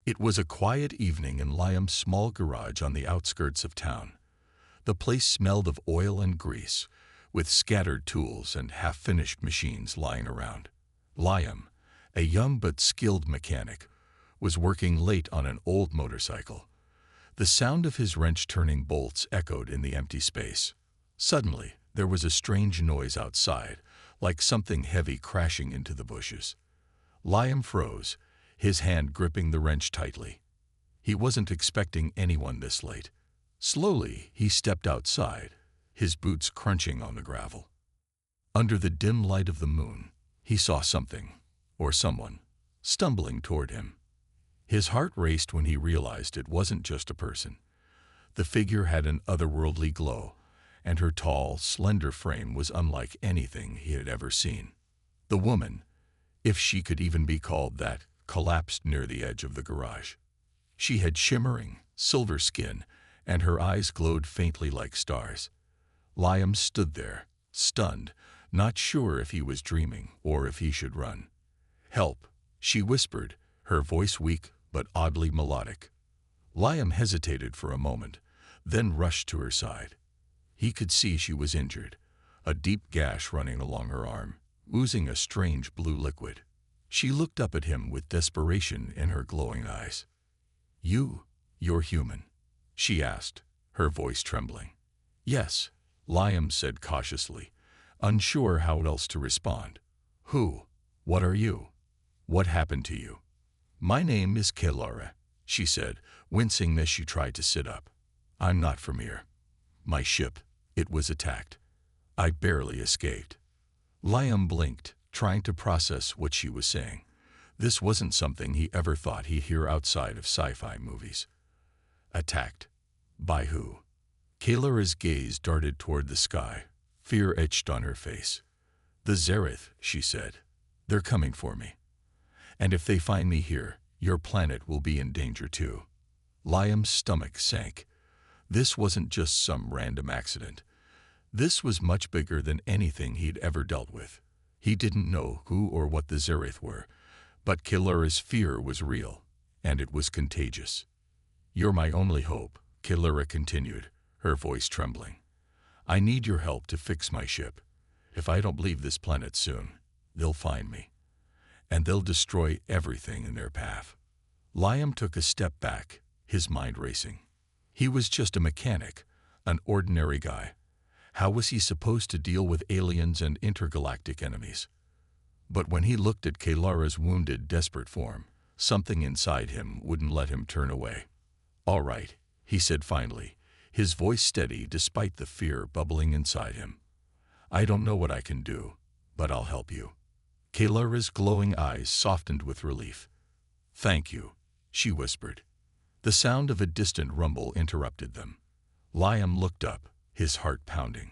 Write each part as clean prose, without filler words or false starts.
It was a quiet evening in Liam's small garage on the outskirts of town. The place smelled of oil and grease, with scattered tools and half-finished machines lying around. Liam, a young but skilled mechanic, was working late on an old motorcycle. The sound of his wrench-turning bolts echoed in the empty space. Suddenly, there was a strange noise outside, like something heavy crashing into the bushes. Liam froze, his hand gripping the wrench tightly. He wasn't expecting anyone this late. Slowly, he stepped outside, his boots crunching on the gravel. Under the dim light of the moon, he saw something, or someone, stumbling toward him. His heart raced when he realized it wasn't just a person. The figure had an otherworldly glow, and her tall, slender frame was unlike anything he had ever seen. The woman, if she could even be called that, collapsed near the edge of the garage. She had shimmering, silver skin, and her eyes glowed faintly like stars. Liam stood there, stunned, not sure if he was dreaming or if he should run. "Help," she whispered, her voice weak but oddly melodic. Liam hesitated for a moment, then rushed to her side. He could see she was injured, a deep gash running along her arm, oozing a strange blue liquid. She looked up at him with desperation in her glowing eyes. You're human?" she asked, her voice trembling. "Yes," Liam said cautiously, unsure how else to respond. "Who? What are you? What happened to you?" "My name is Kelara," she said, wincing as she tried to sit up. "I'm not from here. My ship, it was attacked. I barely escaped." Liam blinked, trying to process what she was saying. This wasn't something he ever thought he'd hear outside of sci-fi movies. Attacked? By who? Kalara's gaze darted toward the sky, fear etched on her face. "The Zereth," she said. "They're coming for me. And if they find me here, your planet will be in danger too." Liam's stomach sank. This wasn't just some random accident. This was much bigger than anything he'd ever dealt with. He didn't know who or what the Zereth were, but Kalara's fear was real, and it was contagious. "You're my only hope," Kalara continued, her voice trembling. "I need your help to fix my ship. If I don't leave this planet soon, they'll find me, and they'll destroy everything in their path." Liam took a step back, his mind racing. He was just a mechanic, an ordinary guy. How was he supposed to deal with aliens and intergalactic enemies? But when he looked at Kalara's wounded, desperate form, something inside him wouldn't let him turn away. "All right," he said finally, his voice steady despite the fear bubbling inside him. "I don't know what I can do, but I'll help you." Kalara's glowing eyes softened with relief. "Thank you," she whispered. The sound of a distant rumble interrupted them. Liam looked up, his heart pounding.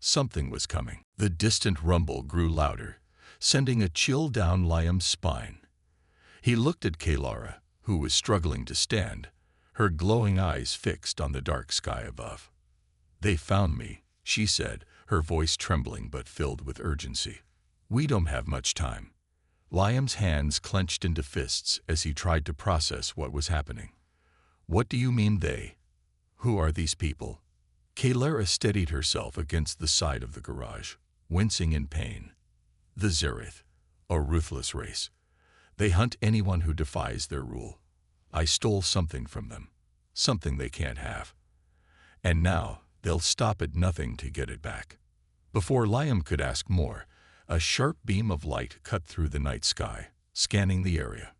Something was coming. The distant rumble grew louder, sending a chill down Liam's spine. He looked at Kalara, who was struggling to stand, her glowing eyes fixed on the dark sky above. "They found me," she said, her voice trembling but filled with urgency. "We don't have much time." Liam's hands clenched into fists as he tried to process what was happening. "What do you mean they? Who are these people?" Kalara steadied herself against the side of the garage, wincing in pain. "The Zereth, a ruthless race. They hunt anyone who defies their rule. I stole something from them, something they can't have. And now they'll stop at nothing to get it back." Before Liam could ask more, a sharp beam of light cut through the night sky, scanning the area.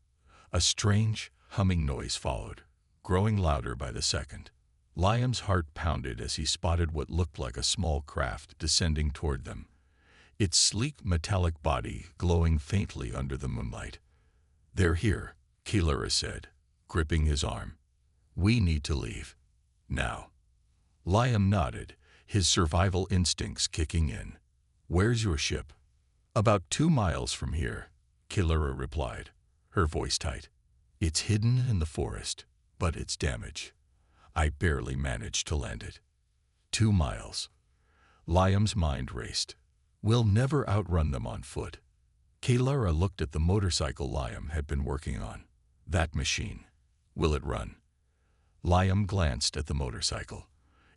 A strange, humming noise followed, growing louder by the second. Liam's heart pounded as he spotted what looked like a small craft descending toward them, its sleek metallic body glowing faintly under the moonlight. "They're here," Kalara said, gripping his arm. "We need to leave. Now." Liam nodded, his survival instincts kicking in. "Where's your ship?" "About 2 miles from here," Kalara replied, her voice tight. "It's hidden in the forest, but it's damaged. I barely managed to land it." 2 miles. Liam's mind raced. "We'll never outrun them on foot." Kalara looked at the motorcycle Liam had been working on. That machine. Will it run? Liam glanced at the motorcycle.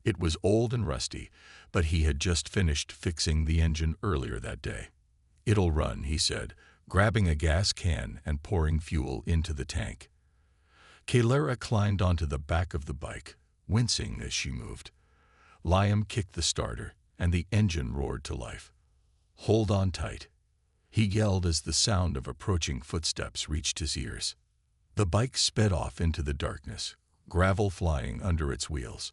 It was old and rusty, but he had just finished fixing the engine earlier that day. It'll run, he said, grabbing a gas can and pouring fuel into the tank. Kalara climbed onto the back of the bike, wincing as she moved. Liam kicked the starter, and the engine roared to life. "Hold on tight," he yelled as the sound of approaching footsteps reached his ears. The bike sped off into the darkness, gravel flying under its wheels.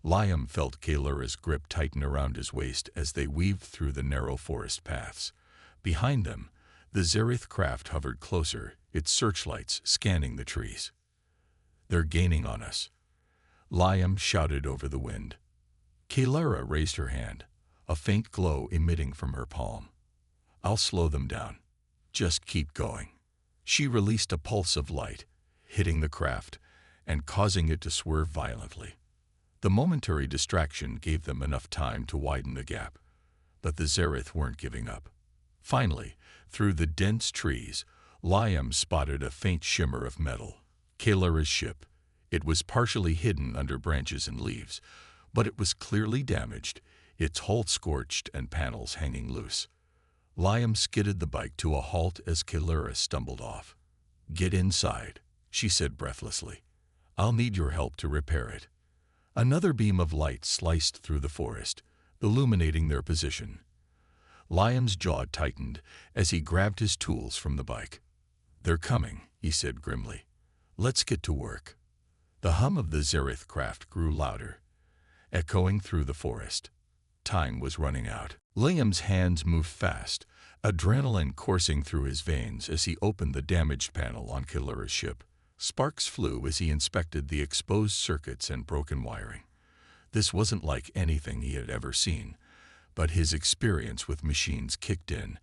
Liam felt Kalara's grip tighten around his waist as they weaved through the narrow forest paths. Behind them, the Zerith craft hovered closer, its searchlights scanning the trees. "They're gaining on us," Liam shouted over the wind. Kalara raised her hand, a faint glow emitting from her palm. "I'll slow them down. Just keep going." She released a pulse of light, hitting the craft and causing it to swerve violently. The momentary distraction gave them enough time to widen the gap, but the Zerith weren't giving up. Finally, through the dense trees, Liam spotted a faint shimmer of metal. Kalara's ship. It was partially hidden under branches and leaves, but it was clearly damaged, its hull scorched and panels hanging loose. Liam skidded the bike to a halt as Kalara stumbled off. "Get inside," she said breathlessly. "I'll need your help to repair it." Another beam of light sliced through the forest, illuminating their position. Liam's jaw tightened as he grabbed his tools from the bike. "They're coming," he said grimly. "Let's get to work." The hum of the Zerith craft grew louder, echoing through the forest. Time was running out. Liam's hands moved fast, adrenaline coursing through his veins as he opened the damaged panel on Kalara's ship. Sparks flew as he inspected the exposed circuits and broken wiring. This wasn't like anything he had ever seen, but his experience with machines kicked in,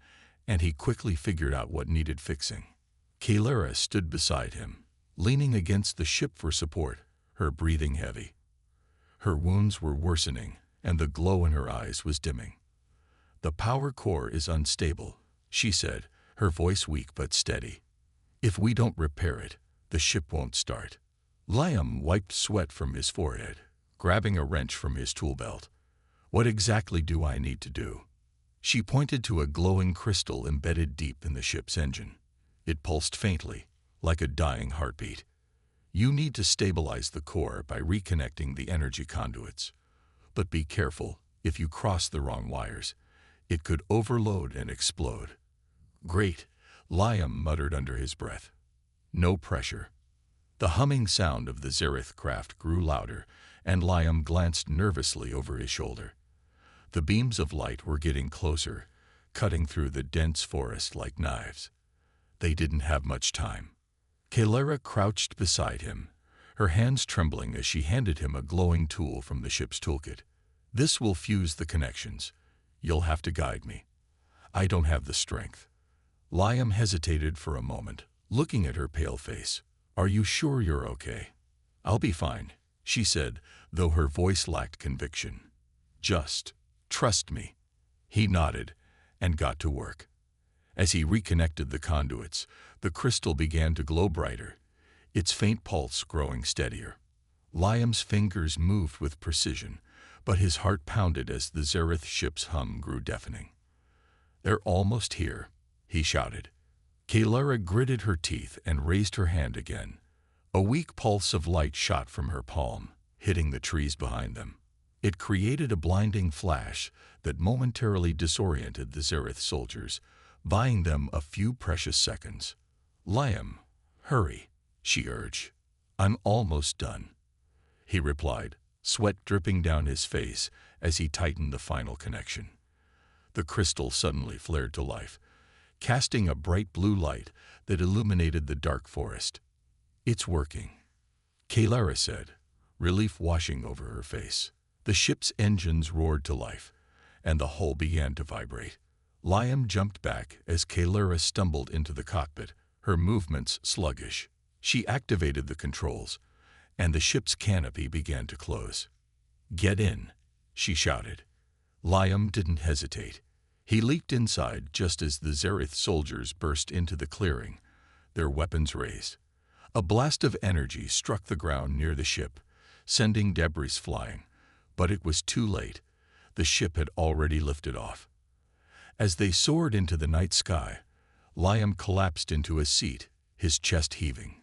and he quickly figured out what needed fixing. Kalara stood beside him, leaning against the ship for support, her breathing heavy. Her wounds were worsening, and the glow in her eyes was dimming. "The power core is unstable," she said, her voice weak but steady. "If we don't repair it, the ship won't start." Liam wiped sweat from his forehead, grabbing a wrench from his tool belt. "What exactly do I need to do?" She pointed to a glowing crystal embedded deep in the ship's engine. It pulsed faintly, like a dying heartbeat. "You need to stabilize the core by reconnecting the energy conduits. But be careful, if you cross the wrong wires, it could overload and explode." "Great," Liam muttered under his breath. "No pressure." The humming sound of the Zerith craft grew louder, and Liam glanced nervously over his shoulder. The beams of light were getting closer, cutting through the dense forest like knives. They didn't have much time. Kalara crouched beside him, her hands trembling as she handed him a glowing tool from the ship's toolkit. "This will fuse the connections. You'll have to guide me. I don't have the strength." Liam hesitated for a moment, looking at her pale face. "Are you sure you're okay?" "I'll be fine," she said, though her voice lacked conviction. "Just trust me." He nodded and got to work. As he reconnected the conduits, the crystal began to glow brighter, its faint pulse growing steadier. Liam's fingers moved with precision, but his heart pounded as the Zerith ship's hum grew deafening. "They're almost here," he shouted. Kalara gritted her teeth and raised her hand again. A weak pulse of light shot from her palm, hitting the trees behind them. It created a blinding flash that momentarily disoriented the Zerith soldiers, buying them a few precious seconds. "Liam, hurry," she urged. "I'm almost done," he replied, sweat dripping down his face as he tightened the final connection. The crystal suddenly flared to life, casting a bright blue light that illuminated the dark forest. "It's working," Kalara said, relief washing over her face. The ship's engines roared to life, and the hull began to vibrate. Liam jumped back as Kalara stumbled into the cockpit, her movements sluggish. She activated the controls, and the ship's canopy began to close. "Get in," she shouted. Liam didn't hesitate. He leaped inside just as the Zerith soldiers burst into the clearing, their weapons raised. A blast of energy struck the ground near the ship, sending debris flying, but it was too late. The ship had already lifted off. As they soared into the night sky, Liam collapsed into a seat, his chest heaving.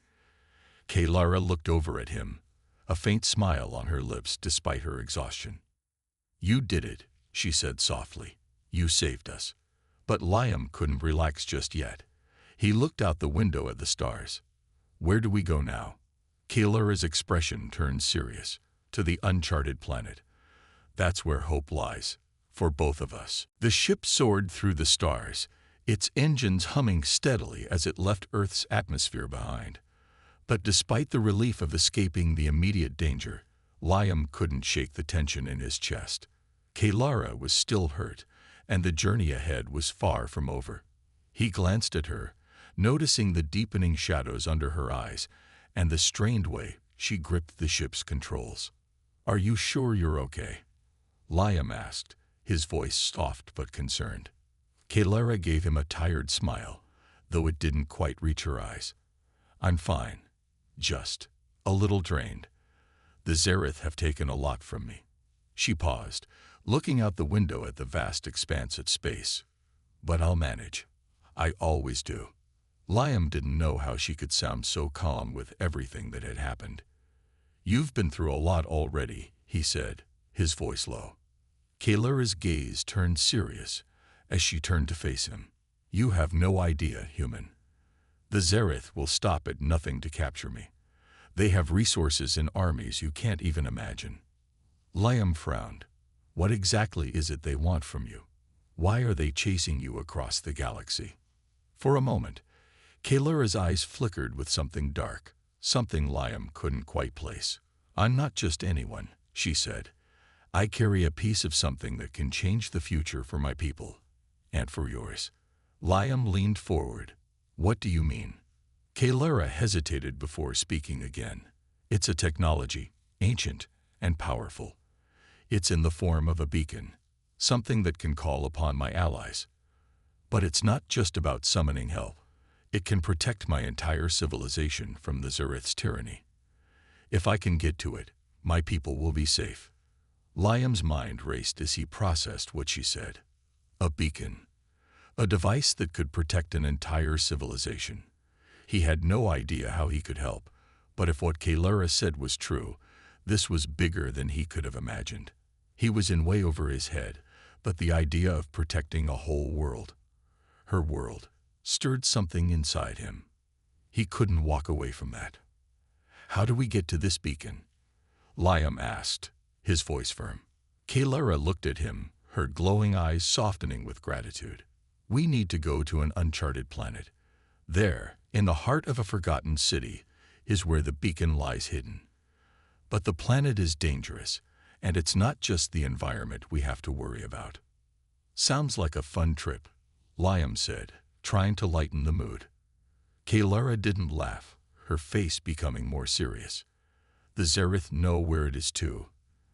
Kaylara looked over at him, a faint smile on her lips despite her exhaustion. "You did it," she said softly. "You saved us." But Liam couldn't relax just yet. He looked out the window at the stars. "Where do we go now?" Kaylara's expression turned serious. "To the uncharted planet. That's where hope lies, for both of us." The ship soared through the stars, its engines humming steadily as it left Earth's atmosphere behind. But despite the relief of escaping the immediate danger, Liam couldn't shake the tension in his chest. Kaylara was still hurt, and the journey ahead was far from over. He glanced at her, noticing the deepening shadows under her eyes and the strained way she gripped the ship's controls. "Are you sure you're okay?" Liam asked, his voice soft but concerned. Kaylara gave him a tired smile, though it didn't quite reach her eyes. "I'm fine. Just a little drained. The Zereth have taken a lot from me." She paused, looking out the window at the vast expanse of space. "But I'll manage. I always do." Liam didn't know how she could sound so calm with everything that had happened. "You've been through a lot already," he said, his voice low. Kaylara's gaze turned serious as she turned to face him. "You have no idea, human. The Zereth will stop at nothing to capture me. They have resources and armies you can't even imagine." Liam frowned. "What exactly is it they want from you? Why are they chasing you across the galaxy?" For a moment, Kaylara's eyes flickered with something dark, something Liam couldn't quite place. "I'm not just anyone," she said. "I carry a piece of something that can change the future for my people, and for yours." Liam leaned forward. "What do you mean?" Kaylara hesitated before speaking again. "It's a technology, ancient and powerful. It's in the form of a beacon, something that can call upon my allies. But it's not just about summoning help. It can protect my entire civilization from the Zereth's tyranny. If I can get to it, my people will be safe." Liam's mind raced as he processed what she said. A beacon. A device that could protect an entire civilization. He had no idea how he could help, but if what Kaylara said was true, this was bigger than he could have imagined. He was in way over his head, but the idea of protecting a whole world, her world, stirred something inside him. He couldn't walk away from that. "How do we get to this beacon?" Liam asked, his voice firm. Kaylara looked at him, her glowing eyes softening with gratitude. "We need to go to an uncharted planet. There, in the heart of a forgotten city, is where the beacon lies hidden. But the planet is dangerous, and it's not just the environment we have to worry about." "Sounds like a fun trip," Liam said, trying to lighten the mood. Kaylara didn't laugh, her face becoming more serious. "The Zereth know where it is too.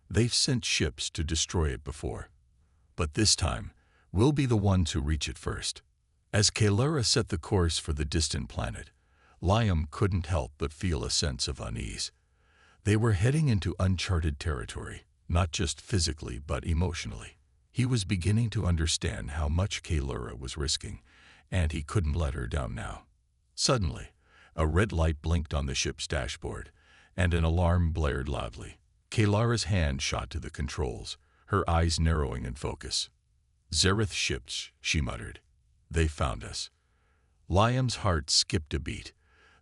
They've sent ships to destroy it before. But this time, we'll be the ones who reach it first." As Kaylara set the course for the distant planet, Liam couldn't help but feel a sense of unease. They were heading into uncharted territory, not just physically but emotionally. He was beginning to understand how much Kaylara was risking, and he couldn't let her down now. Suddenly, a red light blinked on the ship's dashboard, and an alarm blared loudly. Kaylara's hand shot to the controls, her eyes narrowing in focus. "Zereth ships," she muttered. "They found us." Liam's heart skipped a beat.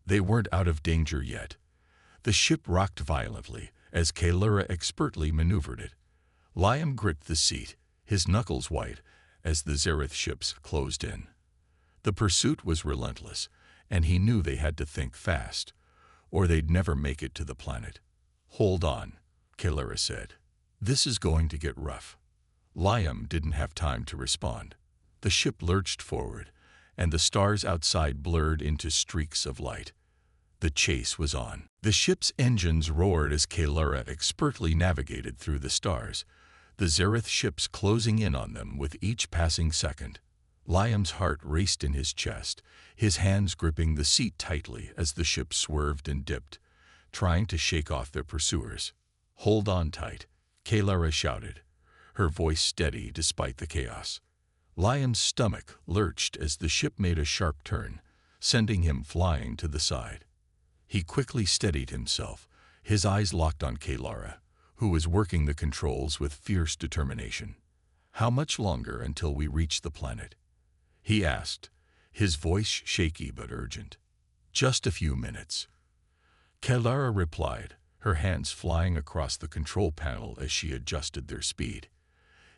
They weren't out of danger yet. The ship rocked violently as Kaylara expertly maneuvered it. Liam gripped the seat, his knuckles white, as the Zereth ships closed in. The pursuit was relentless, and he knew they had to think fast, or they'd never make it to the planet. "Hold on," Kaylara said. "This is going to get rough." Liam didn't have time to respond. The ship lurched forward, and the stars outside blurred into streaks of light. The chase was on. The ship's engines roared as Kaylara expertly navigated through the stars, the Zereth ships closing in on them with each passing second. Liam's heart raced in his chest, his hands gripping the seat tightly as the ship swerved and dipped, trying to shake off their pursuers. "Hold on tight," Kalara shouted, her voice steady despite the chaos. Liam's stomach lurched as the ship made a sharp turn, sending him flying to the side. He quickly steadied himself, his eyes locked on Kalara, who was working the controls with fierce determination. "How much longer until we reach the planet?" he asked, his voice shaky but urgent. "Just a few minutes," Kalara replied, her hands flying across the control panel as she adjusted their speed.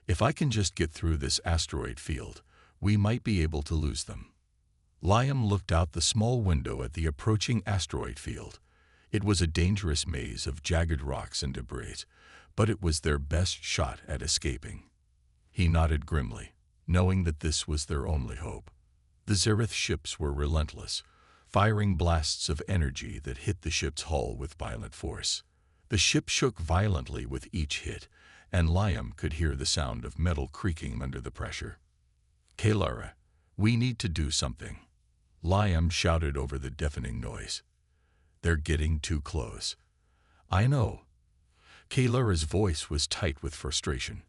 "If I can just get through this asteroid field, we might be able to lose them." Liam looked out the small window at the approaching asteroid field. It was a dangerous maze of jagged rocks and debris, but it was their best shot at escaping. He nodded grimly, knowing that this was their only hope. The Zereth ships were relentless, firing blasts of energy that hit the ship's hull with violent force. The ship shook violently with each hit, and Liam could hear the sound of metal creaking under the pressure. "Kalara, we need to do something," Liam shouted over the deafening noise. "They're getting too close." "I know." Kalara's voice was tight with frustration.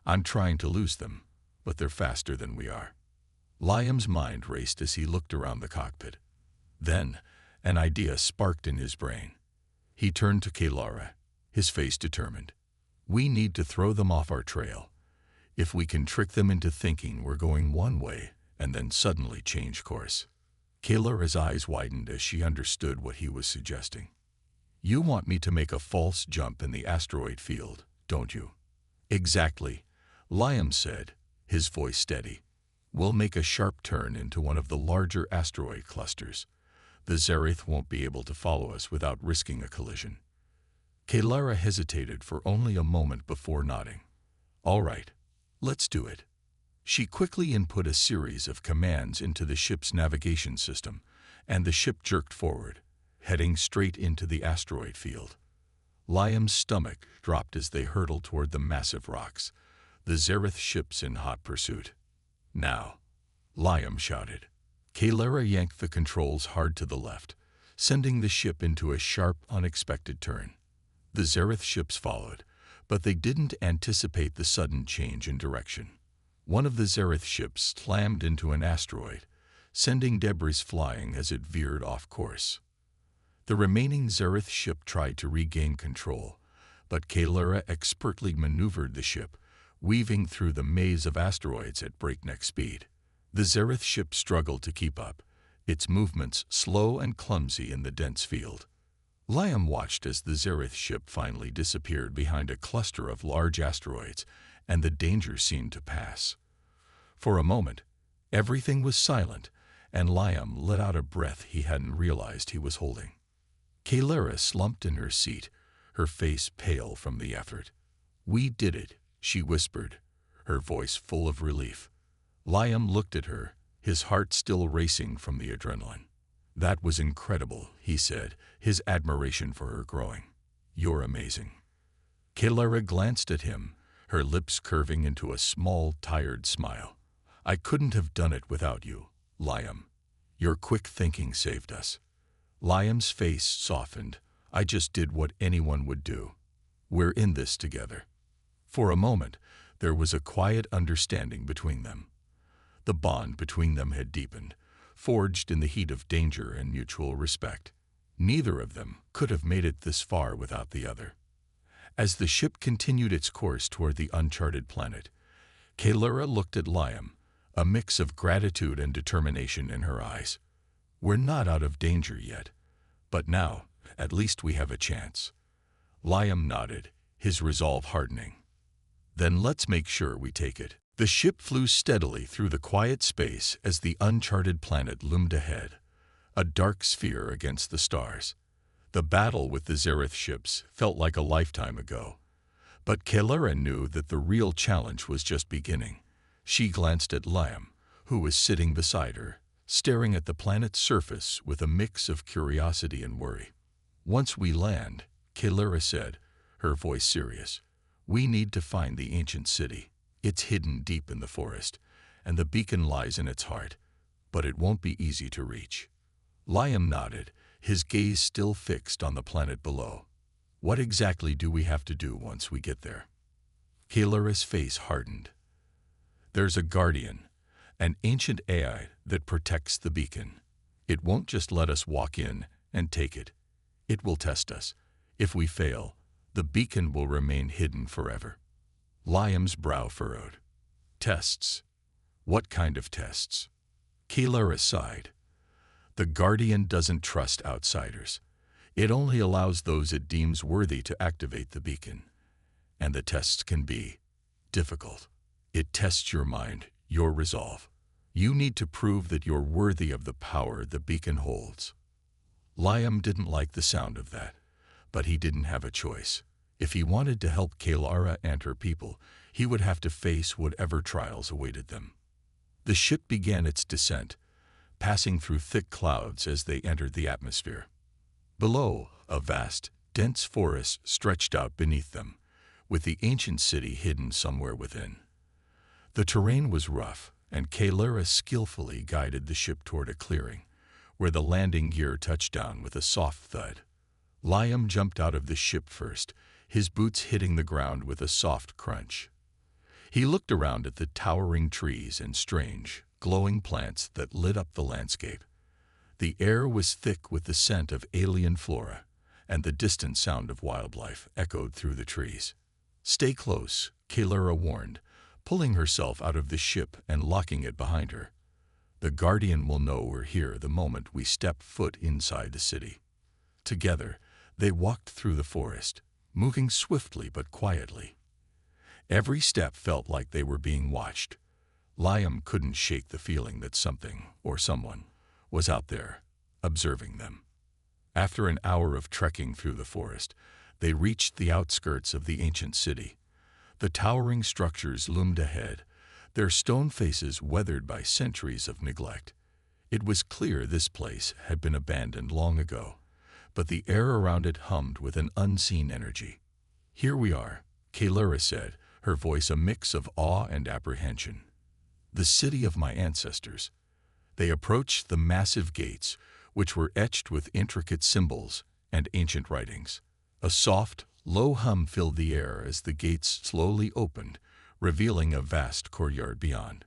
"I'm trying to lose them, but they're faster than we are." Liam's mind raced as he looked around the cockpit. Then, an idea sparked in his brain. He turned to Kalara, his face determined. "We need to throw them off our trail. If we can trick them into thinking we're going one way and then suddenly change course." Kalara's eyes widened as she understood what he was suggesting. "You want me to make a false jump in the asteroid field, don't you?" "Exactly," Liam said, his voice steady. "We'll make a sharp turn into one of the larger asteroid clusters. The Zereth won't be able to follow us without risking a collision." Kalara hesitated for only a moment before nodding. "All right, let's do it." She quickly input a series of commands into the ship's navigation system, and the ship jerked forward, heading straight into the asteroid field. Liam's stomach dropped as they hurtled toward the massive rocks, the Zereth ships in hot pursuit. "Now," Liam shouted. Kalara yanked the controls hard to the left, sending the ship into a sharp, unexpected turn. The Zereth ships followed, but they didn't anticipate the sudden change in direction. One of the Zereth ships slammed into an asteroid, sending debris flying as it veered off course. The remaining Zereth ship tried to regain control, but Kalara expertly maneuvered the ship, weaving through the maze of asteroids at breakneck speed. The Zereth ship struggled to keep up, its movements slow and clumsy in the dense field. Liam watched as the Zereth ship finally disappeared behind a cluster of large asteroids, and the danger seemed to pass. For a moment, everything was silent, and Liam let out a breath he hadn't realized he was holding. Kalara slumped in her seat, her face pale from the effort. "We did it," she whispered, her voice full of relief. Liam looked at her, his heart still racing from the adrenaline. "That was incredible," he said, his admiration for her growing. "You're amazing." Kalara glanced at him, her lips curving into a small, tired smile. "I couldn't have done it without you, Liam. Your quick thinking saved us." Liam's face softened. "I just did what anyone would do. We're in this together." For a moment, there was a quiet understanding between them. The bond between them had deepened, forged in the heat of danger and mutual respect. Neither of them could have made it this far without the other. As the ship continued its course toward the uncharted planet, Kalara looked at Liam, a mix of gratitude and determination in her eyes. "We're not out of danger yet, but now, at least we have a chance." Liam nodded, his resolve hardening. "Then let's make sure we take it." The ship flew steadily through the quiet space as the uncharted planet loomed ahead, a dark sphere against the stars. The battle with the Zereth ships felt like a lifetime ago, but Kalara knew that the real challenge was just beginning. She glanced at Liam, who was sitting beside her, staring at the planet's surface with a mix of curiosity and worry. "Once we land," Kalara said, her voice serious, "we need to find the ancient city. It's hidden deep in the forest, and the beacon lies in its heart, but it won't be easy to reach. Liam nodded, his gaze still fixed on the planet below. What exactly do we have to do once we get there? Kaelura's face hardened. There's a guardian, an ancient AI that protects the beacon. It won't just let us walk in and take it. It will test us. If we fail, the beacon will remain hidden forever. Liam's brow furrowed. Tests? What kind of tests? Kaelura sighed. The guardian doesn't trust outsiders. It only allows those it deems worthy to activate the beacon. And the tests can be difficult. It tests your mind, your resolve. You need to prove that you're worthy of the power the beacon holds. Liam didn't like the sound of that, but he didn't have a choice. If he wanted to help Kaelura and her people, he would have to face whatever trials awaited them. The ship began its descent, passing through thick clouds as they entered the atmosphere. Below, a vast, dense forest stretched out beneath them, with the ancient city hidden somewhere within. The terrain was rough, and Kaelura skillfully guided the ship toward a clearing, where the landing gear touched down with a soft thud. Liam jumped out of the ship first, his boots hitting the ground with a soft crunch. He looked around at the towering trees and strange, glowing plants that lit up the landscape. The air was thick with the scent of alien flora, and the distant sound of wildlife echoed through the trees. "Stay close," Kaelura warned, pulling herself out of the ship and locking it behind her. "The Guardian will know we're here the moment we step foot inside the city." Together, they walked through the forest, moving swiftly but quietly. Every step felt like they were being watched. Liam couldn't shake the feeling that something, or someone, was out there, observing them. After an hour of trekking through the forest, they reached the outskirts of the ancient city. The towering structures loomed ahead, their stone faces weathered by centuries of neglect. It was clear this place had been abandoned long ago, but the air around it hummed with an unseen energy. "Here we are," Kaelura said, her voice a mix of awe and apprehension. "The city of my ancestors." They approached the massive gates, which were etched with intricate symbols and ancient writings. A soft, low hum filled the air as the gates slowly opened, revealing a vast courtyard beyond.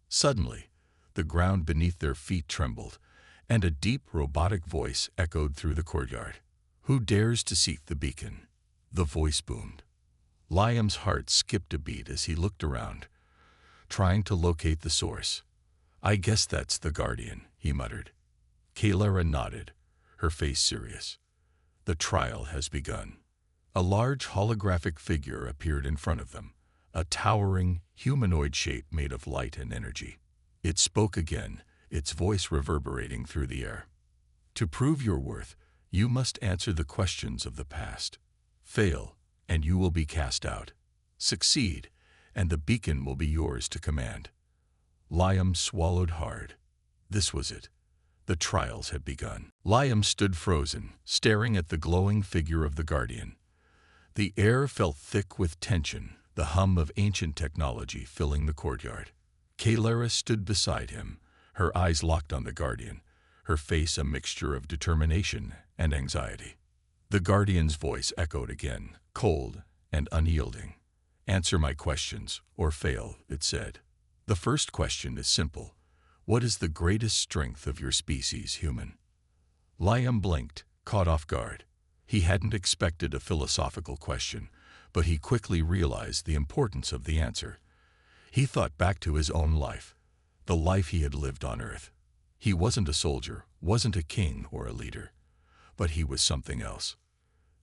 Suddenly, the ground beneath their feet trembled, and a deep, robotic voice echoed through the courtyard. "Who dares to seek the beacon?" The voice boomed. Liam's heart skipped a beat as he looked around, trying to locate the source. "I guess that's the Guardian," he muttered. Kaelura nodded, her face serious. "The trial has begun." A large holographic figure appeared in front of them, a towering, humanoid shape made of light and energy. It spoke again, its voice reverberating through the air. "To prove your worth, you must answer the questions of the past. Fail, and you will be cast out. Succeed, and the beacon will be yours to command." Liam swallowed hard. This was it. The trials had begun. Liam stood frozen, staring at the glowing figure of the Guardian. The air felt thick with tension, the hum of ancient technology filling the courtyard. Kaelura stood beside him, her eyes locked on the Guardian, her face a mixture of determination and anxiety. The Guardian's voice echoed again, cold and unyielding. "Answer my questions, or fail," it said. "The first question is simple. What is the greatest strength of your species, human?" Liam blinked, caught off guard. He hadn't expected a philosophical question, but he quickly realized the importance of the answer. He thought back to his own life, the life he had lived on Earth. He wasn't a soldier, wasn't a king or a leader, but he was something else.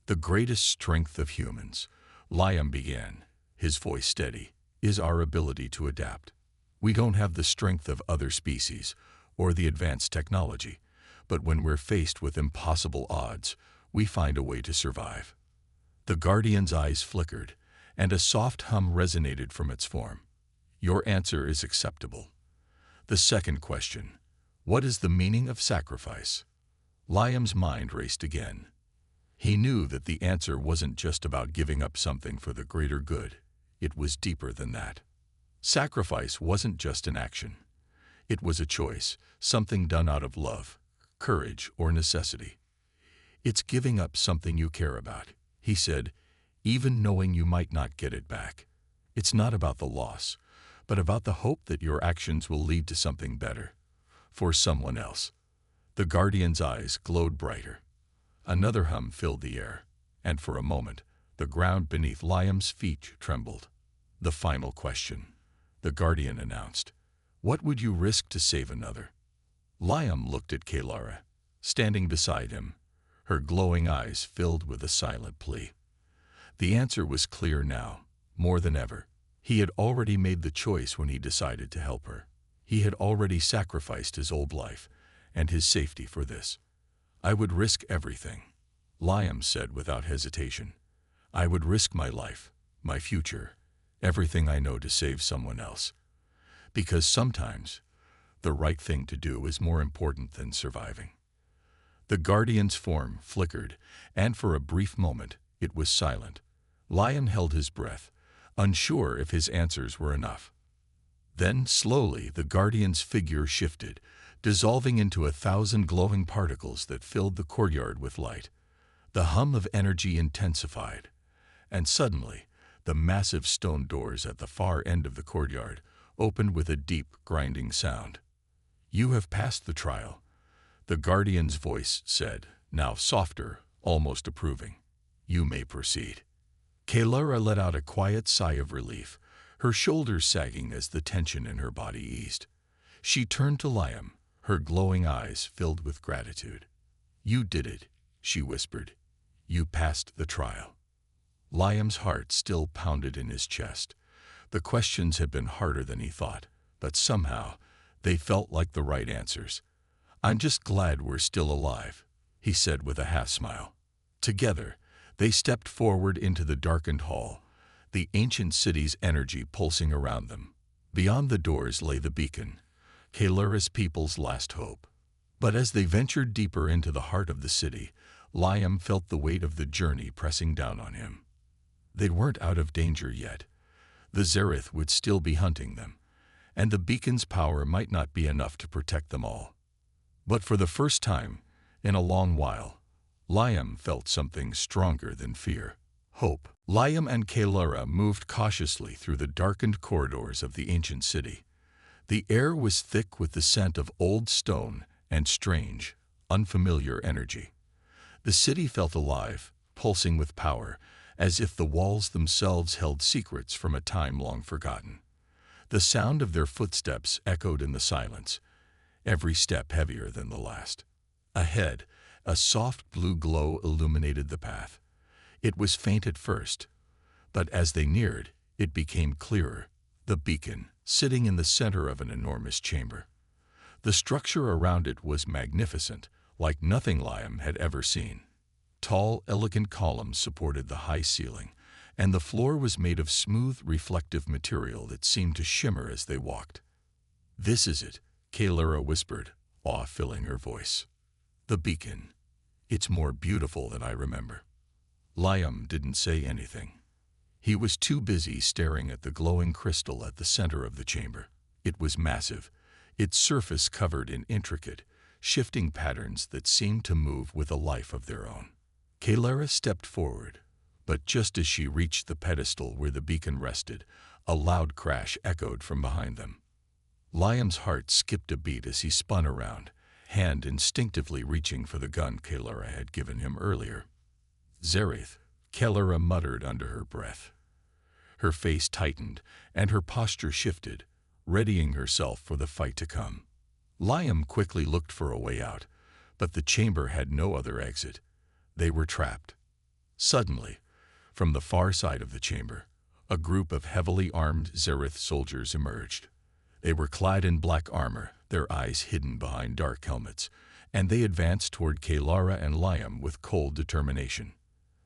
"The greatest strength of humans," Liam began, his voice steady, "is our ability to adapt. We don't have the strength of other species or the advanced technology, but when we're faced with impossible odds, we find a way to survive." The Guardian's eyes flickered, and a soft hum resonated from its form. "Your answer is acceptable." The second question: what is the meaning of sacrifice? Liam's mind raced again. He knew that the answer wasn't just about giving up something for the greater good. It was deeper than that. Sacrifice wasn't just an action. It was a choice, something done out of love, courage, or necessity. It's giving up something you care about, he said, even knowing you might not get it back. It's not about the loss, but about the hope that your actions will lead to something better, for someone else. The Guardian's eyes glowed brighter. Another hum filled the air, and for a moment, the ground beneath Liam's feet trembled. The final question, the Guardian announced. What would you risk to save another? Liam looked at Kalara, standing beside him, her glowing eyes filled with a silent plea. The answer was clear now, more than ever. He had already made the choice when he decided to help her. He had already sacrificed his old life and his safety for this. I would risk everything, Liam said without hesitation. I would risk my life, my future, everything I know to save someone else. Because sometimes, the right thing to do is more important than surviving. The Guardian's form flickered, and for a brief moment, it was silent. Liam held his breath, unsure if his answers were enough. Then, slowly, the Guardian's figure shifted, dissolving into 1,000 glowing particles that filled the courtyard with light. The hum of energy intensified, and suddenly, the massive stone doors at the far end of the courtyard opened with a deep, grinding sound. You have passed the trial, the Guardian's voice said, now softer, almost approving. You may proceed. Kalara let out a quiet sigh of relief, her shoulders sagging as the tension in her body eased. She turned to Liam, her glowing eyes filled with gratitude. You did it, she whispered. You passed the trial. Liam's heart still pounded in his chest. The questions had been harder than he thought, but somehow they felt like the right answers. I'm just glad we're still alive, he said with a half-smile. Together, they stepped forward into the darkened hall, the ancient city's energy pulsing around them. Beyond the doors lay the beacon, Kalara's people's last hope. But as they ventured deeper into the heart of the city, Liam felt the weight of the journey pressing down on him. They weren't out of danger yet. The Zereth would still be hunting them, and the beacon's power might not be enough to protect them all. But for the first time, in a long while, Liam felt something stronger than fear. Hope. Liam and Kalara moved cautiously through the darkened corridors of the ancient city. The air was thick with the scent of old stone and strange, unfamiliar energy. The city felt alive, pulsing with power, as if the walls themselves held secrets from a time long forgotten. The sound of their footsteps echoed in the silence, every step heavier than the last. Ahead, a soft blue glow illuminated the path. It was faint at first, but as they neared, it became clearer. The beacon, sitting in the center of an enormous chamber. The structure around it was magnificent, like nothing Liam had ever seen. Tall, elegant columns supported the high ceiling, and the floor was made of smooth, reflective material that seemed to shimmer as they walked. This is it, Kalara whispered, awe filling her voice. The beacon. It's more beautiful than I remember. Liam didn't say anything. He was too busy staring at the glowing crystal at the center of the chamber. It was massive, its surface covered in intricate, shifting patterns that seemed to move with a life of their own. Kalara stepped forward, but just as she reached the pedestal where the beacon rested, a loud crash echoed from behind them. Liam's heart skipped a beat as he spun around, hand instinctively reaching for the gun Kalara had given him earlier. Zereth, Kalara muttered under her breath. Her face tightened, and her posture shifted, readying herself for the fight to come. Liam quickly looked for a way out, but the chamber had no other exit. They were trapped. Suddenly, from the far side of the chamber, a group of heavily armed Zereth soldiers emerged. They were clad in black armor, their eyes hidden behind dark helmets, and they advanced toward Kalara and Liam with cold determination.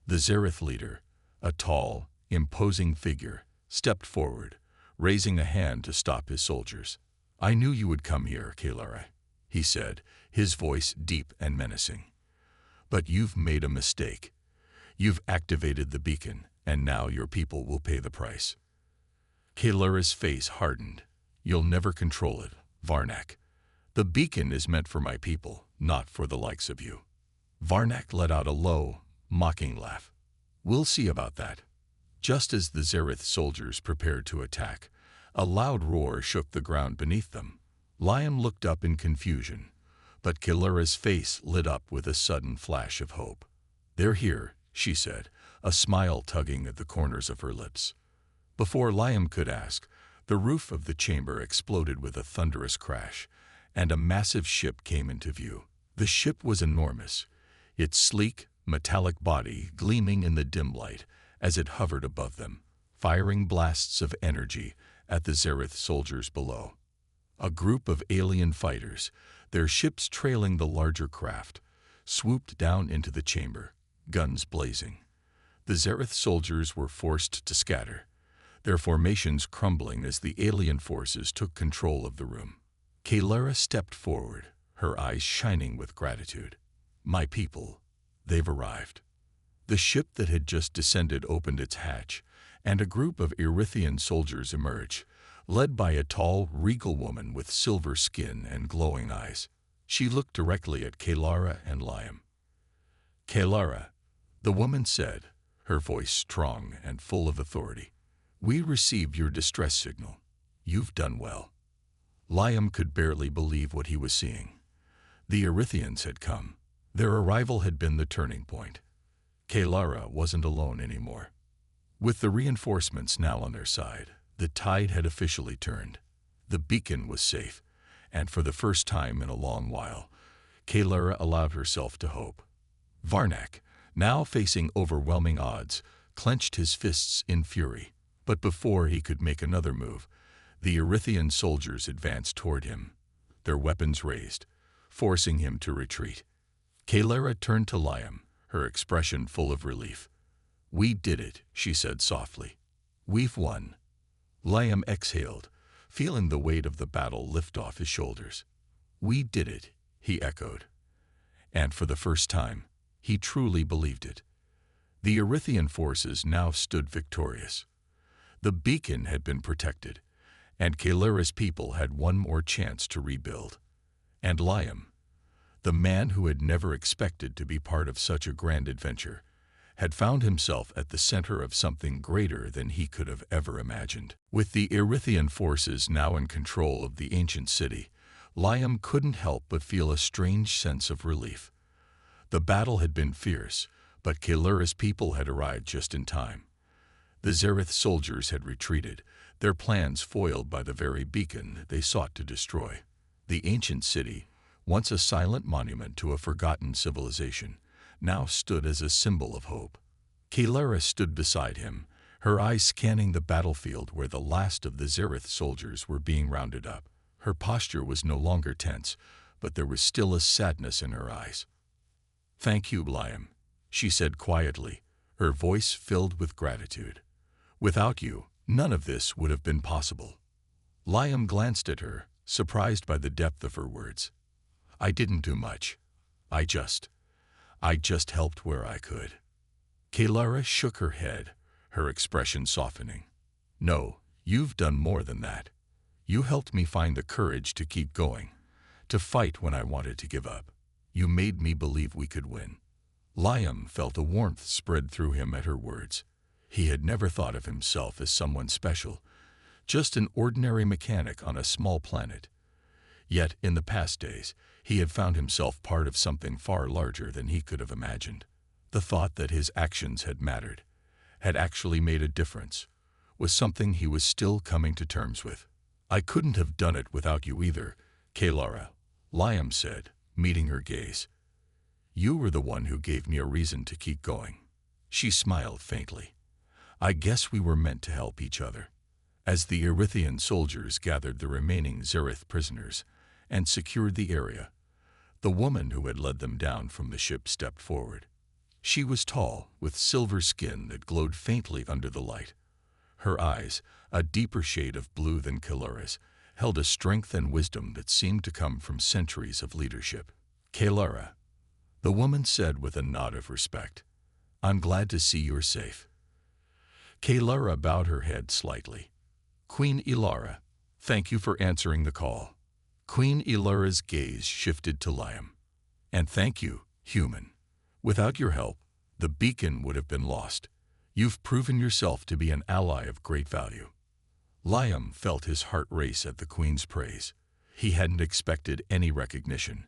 The Zereth leader, a tall, imposing figure, stepped forward, raising a hand to stop his soldiers. I knew you would come here, Kalara, he said, his voice deep and menacing. But you've made a mistake. You've activated the beacon, and now your people will pay the price. Kaylura's face hardened. You'll never control it, Varnak. The beacon is meant for my people, not for the likes of you. Varnak let out a low, mocking laugh. We'll see about that. Just as the Zereth soldiers prepared to attack, a loud roar shook the ground beneath them. Liam looked up in confusion, but Kaylura's face lit up with a sudden flash of hope. They're here, she said, a smile tugging at the corners of her lips. Before Liam could ask, the roof of the chamber exploded with a thunderous crash, and a massive ship came into view. The ship was enormous, its sleek, metallic body gleaming in the dim light as it hovered above them, firing blasts of energy at the Zereth soldiers below. A group of alien fighters, their ships trailing the larger craft, swooped down into the chamber, guns blazing. The Zereth soldiers were forced to scatter, their formations crumbling as the alien forces took control of the room. Kaylura stepped forward, her eyes shining with gratitude. My people, they've arrived. The ship that had just descended opened its hatch, and a group of Erythian soldiers emerged, led by a tall, regal woman with silver skin and glowing eyes. She looked directly at Kaylura and Liam. Kaylura, the woman said, her voice strong and full of authority. We received your distress signal. You've done well. Liam could barely believe what he was seeing. The Erythians had come. Their arrival had been the turning point. Kaylura wasn't alone anymore. With the reinforcements now on their side, the tide had officially turned. The beacon was safe, and for the first time in a long while, Kaylura allowed herself to hope. Varnak, now facing overwhelming odds, clenched his fists in fury. But before he could make another move, the Erythian soldiers advanced toward him, their weapons raised, forcing him to retreat. Kaylura turned to Liam, her expression full of relief. We did it, she said softly. We've won. Liam exhaled, feeling the weight of the battle lift off his shoulders. We did it, he echoed. And for the first time, he truly believed it. The Erythian forces now stood victorious. The beacon had been protected, and Kaylura's people had one more chance to rebuild. And Liam, the man who had never expected to be part of such a grand adventure, had found himself at the center of something greater than he could have ever imagined. With the Erythian forces now in control of the ancient city, Liam couldn't help but feel a strange sense of relief. The battle had been fierce, but Kaylura's people had arrived just in time. The Zereth soldiers had retreated, their plans foiled by the very beacon they sought to destroy. The ancient city, once a silent monument to a forgotten civilization, now stood as a symbol of hope. Kaylura stood beside him, her eyes scanning the battlefield where the last of the Zereth soldiers were being rounded up. Her posture was no longer tense, but there was still a sadness in her eyes. Thank you, Liam, she said quietly, her voice filled with gratitude. Without you, none of this would have been possible. Liam glanced at her, surprised by the depth of her words. I didn't do much. I just helped where I could. Kaylura shook her head, her expression softening. No, you've done more than that. You helped me find the courage to keep going, to fight when I wanted to give up. You made me believe we could win. Liam felt a warmth spread through him at her words. He had never thought of himself as someone special, just an ordinary mechanic on a small planet. Yet, in the past days, he had found himself part of something far larger than he could have imagined. The thought that his actions had mattered, had actually made a difference, was something he was still coming to terms with. I couldn't have done it without you either, Kaylura, Liam said, meeting her gaze. You were the one who gave me a reason to keep going. She smiled faintly. I guess we were meant to help each other. As the Erythian soldiers gathered the remaining Zereth prisoners and secured the area, the woman who had led them down from the ship stepped forward. She was tall, with silver skin that glowed faintly under the light. Her eyes, a deeper shade of blue than Kaylura's, held a strength and wisdom that seemed to come from centuries of leadership. Kaylura, the woman said with a nod of respect, I'm glad to see you're safe. Kaylura bowed her head slightly. Queen Ilara, thank you for answering the call. Queen Ilara's gaze shifted to Liam. And thank you, human. Without your help, the beacon would have been lost. You've proven yourself to be an ally of great value. Liam felt his heart race at the Queen's praise. He hadn't expected any recognition,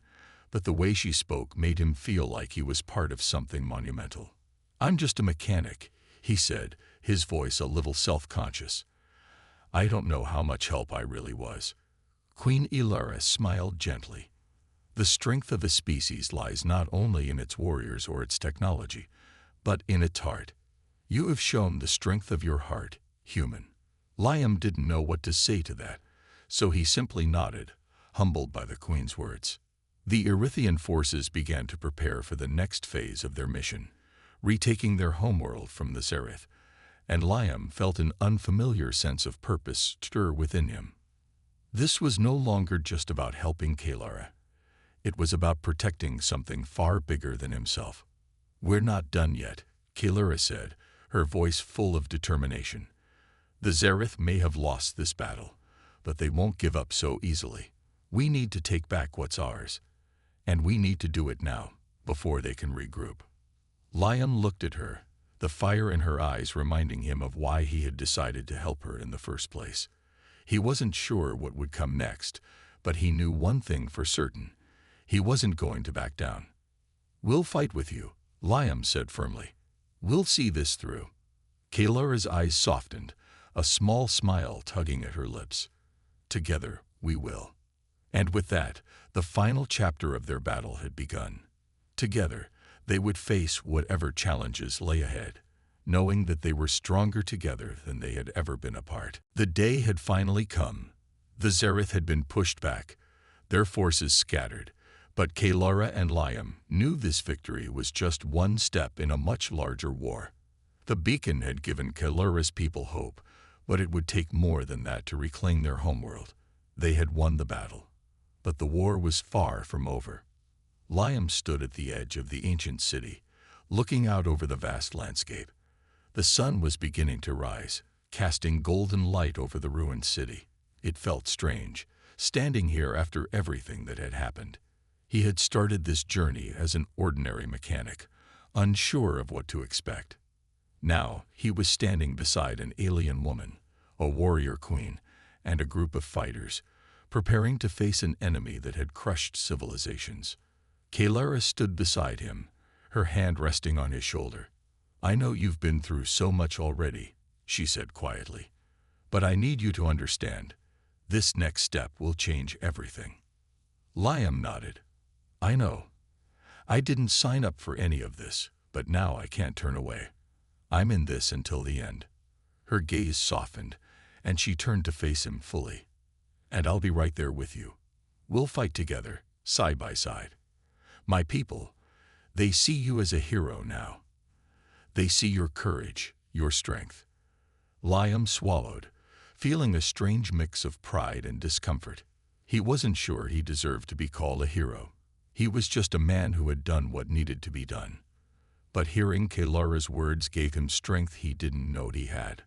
but the way she spoke made him feel like he was part of something monumental. I'm just a mechanic, he said, his voice a little self-conscious. I don't know how much help I really was. Queen Ilara smiled gently. The strength of a species lies not only in its warriors or its technology, but in its heart. You have shown the strength of your heart, human. Liam didn't know what to say to that, so he simply nodded, humbled by the Queen's words. The Erythian forces began to prepare for the next phase of their mission, retaking their homeworld from the Zereth, and Liam felt an unfamiliar sense of purpose stir within him. This was no longer just about helping Kalara. It was about protecting something far bigger than himself. We're not done yet, Kalara said, her voice full of determination. The Zereth may have lost this battle, but they won't give up so easily. We need to take back what's ours, and we need to do it now, before they can regroup. Liam looked at her, the fire in her eyes reminding him of why he had decided to help her in the first place. He wasn't sure what would come next, but he knew one thing for certain. He wasn't going to back down. We'll fight with you, Liam said firmly. We'll see this through. Kalara's eyes softened, a small smile tugging at her lips. Together, we will. And with that, the final chapter of their battle had begun. Together, they would face whatever challenges lay ahead, knowing that they were stronger together than they had ever been apart. The day had finally come. The Zereth had been pushed back, their forces scattered, but Kalara and Liam knew this victory was just one step in a much larger war. The beacon had given Kalara's people hope, but it would take more than that to reclaim their homeworld. They had won the battle, but the war was far from over. Liam stood at the edge of the ancient city, looking out over the vast landscape. The sun was beginning to rise, casting golden light over the ruined city. It felt strange, standing here after everything that had happened. He had started this journey as an ordinary mechanic, unsure of what to expect. Now he was standing beside an alien woman, a warrior queen, and a group of fighters, preparing to face an enemy that had crushed civilizations. Kalara stood beside him, her hand resting on his shoulder. I know you've been through so much already, she said quietly, but I need you to understand. This next step will change everything. Liam nodded. I know. I didn't sign up for any of this, but now I can't turn away. I'm in this until the end. Her gaze softened, and she turned to face him fully. And I'll be right there with you. We'll fight together, side by side. My people, they see you as a hero now. They see your courage, your strength. Liam swallowed, feeling a strange mix of pride and discomfort. He wasn't sure he deserved to be called a hero. He was just a man who had done what needed to be done. But hearing Kalara's words gave him strength he didn't know he had.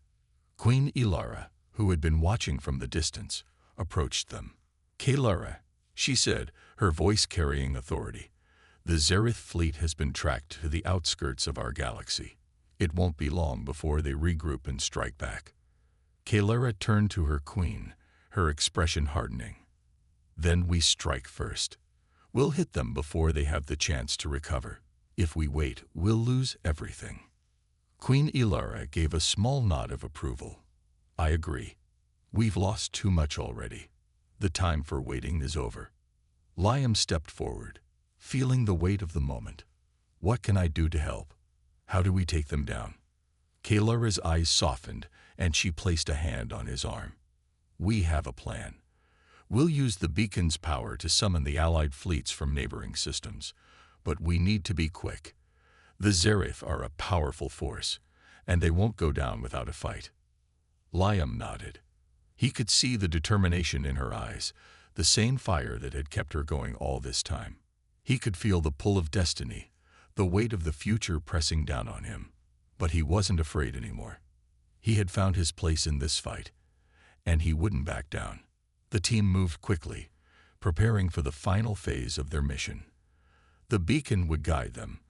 Queen Ilara, who had been watching from the distance, approached them. Kalara, she said, her voice carrying authority. The Zereth fleet has been tracked to the outskirts of our galaxy. It won't be long before they regroup and strike back. Kalara turned to her queen, her expression hardening. Then we strike first. We'll hit them before they have the chance to recover. If we wait, we'll lose everything. Queen Ilara gave a small nod of approval. I agree. We've lost too much already. The time for waiting is over. Liam stepped forward, feeling the weight of the moment. What can I do to help? How do we take them down? Kalara's eyes softened, and she placed a hand on his arm. We have a plan. We'll use the beacon's power to summon the allied fleets from neighboring systems, but we need to be quick. The Zereth are a powerful force, and they won't go down without a fight. Liam nodded. He could see the determination in her eyes, the same fire that had kept her going all this time. He could feel the pull of destiny, the weight of the future pressing down on him. But he wasn't afraid anymore. He had found his place in this fight, and he wouldn't back down. The team moved quickly, preparing for the final phase of their mission. The beacon would guide them,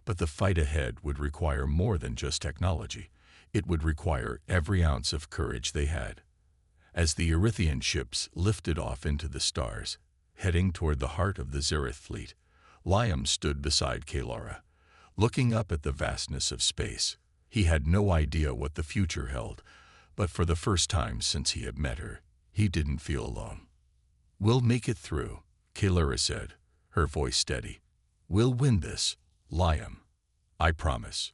but the fight ahead would require more than just technology. It would require every ounce of courage they had. As the Erythian ships lifted off into the stars, heading toward the heart of the Zereth fleet, Liam stood beside Kalara, looking up at the vastness of space. He had no idea what the future held, but for the first time since he had met her, he didn't feel alone. "We'll make it through," Kalara said, her voice steady. "We'll win this, Liam. I promise."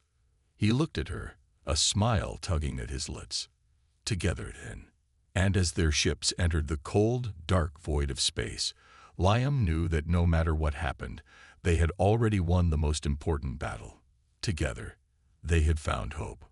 He looked at her, a smile tugging at his lips. "Together then." And as their ships entered the cold, dark void of space, Liam knew that no matter what happened, they had already won the most important battle. Together, they had found hope.